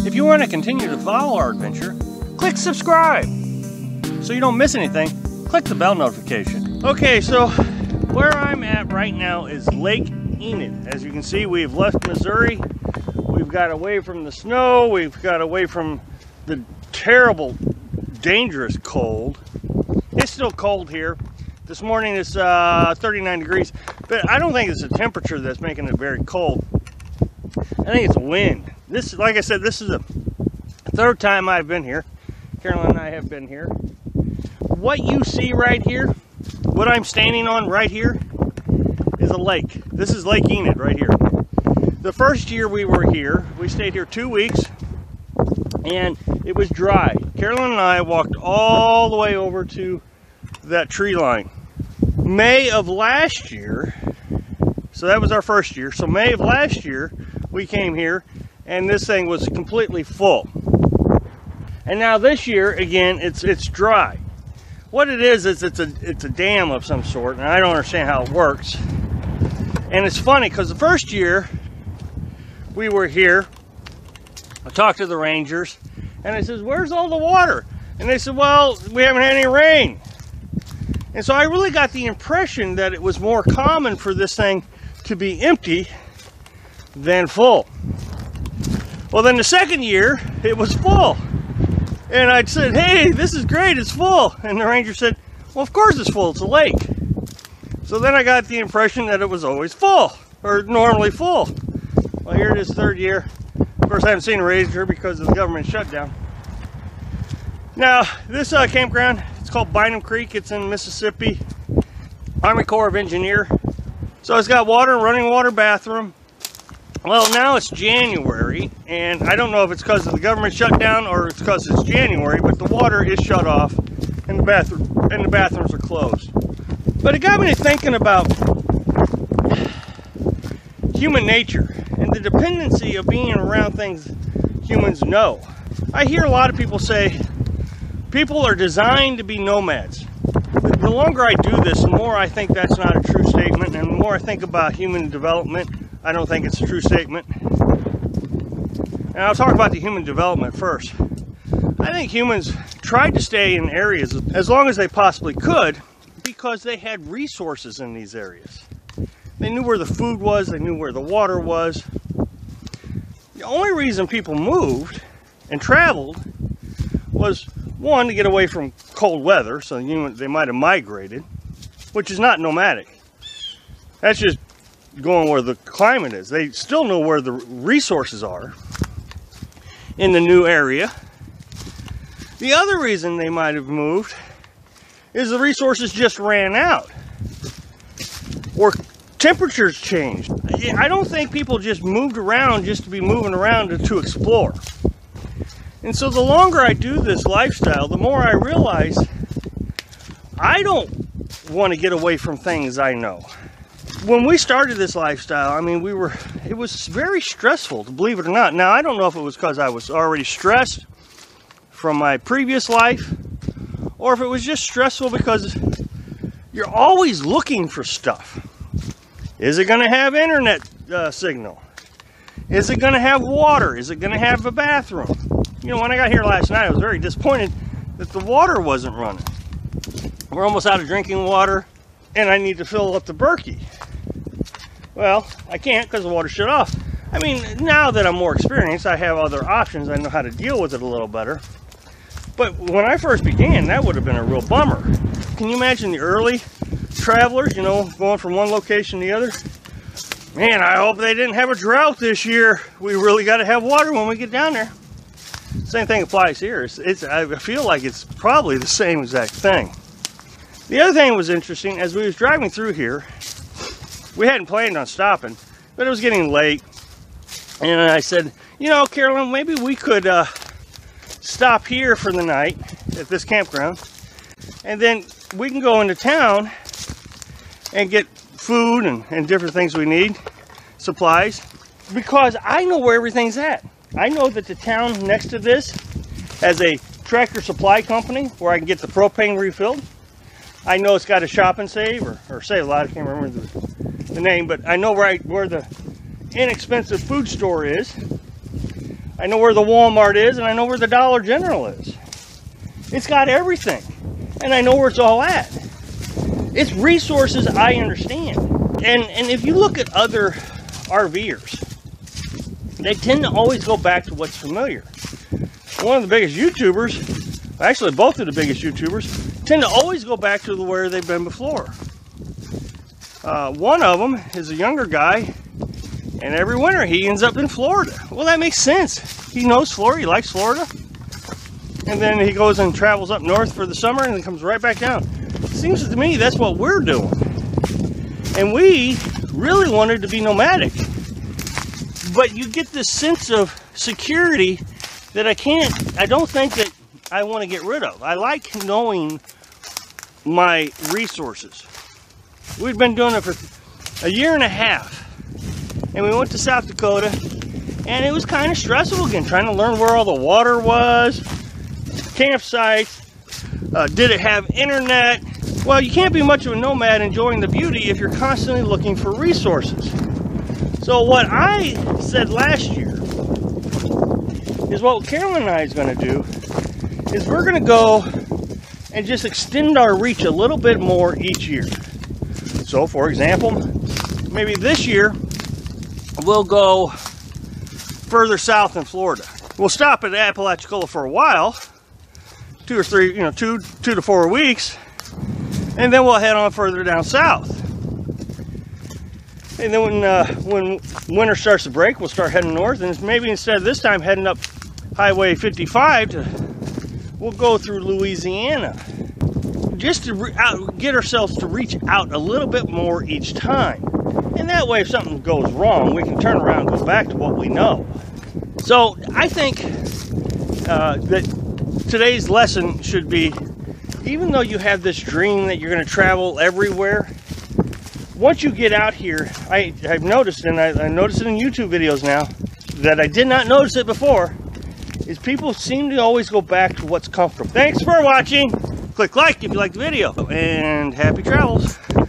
If you want to continue to follow our adventure, click subscribe. So you don't miss anything, click the bell notification. Okay, so where I'm at right now is Lake Enid. As you can see, we've left Missouri. We've got away from the snow. We've got away from the terrible, dangerous cold. It's still cold here. This morning it's 39 degrees, but I don't think it's the temperature that's making it very cold. I think it's the wind. This, like I said, this is the third time I've been here. Carolyn and I have been here. What you see right here, what I'm standing on right here, is a lake. This is Lake Enid right here. The first year we were here, we stayed here 2 weeks, and it was dry. Carolyn and I walked all the way over to that tree line. May of last year, so that was our first year, so May of last year we came here and this thing was completely full. And now this year, again, it's dry. What it is it's a dam of some sort, and I don't understand how it works. And it's funny because the first year we were here, I talked to the rangers and I says, "Where's all the water?" And they said, "Well, we haven't had any rain." And so I really got the impression that it was more common for this thing to be empty than full. Well, then the second year, it was full. And I said, "Hey, this is great, it's full." And the ranger said, "Well, of course it's full, it's a lake." So then I got the impression that it was always full, or normally full. Well, here it is, third year. Of course, I haven't seen a ranger because of the government shutdown. Now, this campground, it's called Binem Creek. It's in Mississippi, Army Corps of Engineer. So it's got water, running water, bathroom. Well, now it's January, and I don't know if it's because of the government shutdown or it's because it's January, but the water is shut off and the bathrooms are closed. But it got me to thinking about human nature and the dependency of being around things humans know. I hear a lot of people say people are designed to be nomads. The longer I do this, the more I think that's not a true statement, and the more I think about human development, I don't think it's a true statement. And I'll talk about the human development first. I think humans tried to stay in areas as long as they possibly could because they had resources in these areas. They knew where the food was, they knew where the water was. The only reason people moved and traveled was, one, to get away from cold weather, so they might have migrated, which is not nomadic. That's just going where the climate is. They still know where the resources are in the new area. The other reason they might have moved is the resources just ran out, or temperatures changed. I don't think people just moved around just to be moving around to explore. And so the longer I do this lifestyle, the more I realize I don't want to get away from things I know. When we started this lifestyle, I mean, it was very stressful, to believe it or not. Now, I don't know if it was because I was already stressed from my previous life, or if it was just stressful because you're always looking for stuff. Is it going to have internet signal? Is it going to have water? Is it going to have a bathroom? You know, when I got here last night, I was very disappointed that the water wasn't running. We're almost out of drinking water, and I need to fill up the Berkey. Well, I can't because the water shut off. I mean, now that I'm more experienced, I have other options. I know how to deal with it a little better. But when I first began, that would have been a real bummer. Can you imagine the early travelers, you know, going from one location to the other? Man, I hope they didn't have a drought this year. We really got to have water when we get down there. Same thing applies here. I feel like it's probably the same exact thing. The other thing that was interesting, as we was driving through here, we hadn't planned on stopping, but it was getting late. And I said, you know, Carolyn, maybe we could stop here for the night at this campground, and then we can go into town and get food and different things we need, supplies, because I know where everything's at. I know that the town next to this has a tractor supply company where I can get the propane refilled. I know it's got a Shop and Save or Save a Lot. I can't remember the name, but I know right where the inexpensive food store is. I know where the Walmart is, and I know where the Dollar General is. It's got everything, and I know where it's all at. It's resources I understand. And if you look at other RVers, they tend to always go back to what's familiar. One of the biggest YouTubers, actually both of the biggest YouTubers, tend to always go back to where they've been before. One of them is a younger guy, and every winter he ends up in Florida. Well, that makes sense. He knows Florida, he likes Florida. And then he goes and travels up north for the summer and then comes right back down. Seems to me that's what we're doing. And we really wanted to be nomadic. But you get this sense of security that I don't think that I want to get rid of. I like knowing my resources. We've been doing it for a year and a half. And we went to South Dakota, and it was kind of stressful again, trying to learn where all the water was, campsites, did it have internet? Well, you can't be much of a nomad enjoying the beauty if you're constantly looking for resources. So what I said last year is what Carolyn and I is going to do is we're going to go and just extend our reach a little bit more each year. So for example, maybe this year we'll go further south in Florida. We'll stop at Apalachicola for a while, 2 or 3, 2 to 4 weeks, and then we'll head on further down south. And then when winter starts to break, we'll start heading north, and maybe instead of this time heading up Highway 55, we'll go through Louisiana, just to get ourselves to reach out a little bit more each time. And that way, if something goes wrong, we can turn around and go back to what we know. So I think that today's lesson should be, even though you have this dream that you're going to travel everywhere, once you get out here, I've noticed, and I noticed it in YouTube videos now, that I did not notice it before, is people seem to always go back to what's comfortable. Thanks for watching. Click like if you liked the video, and happy travels.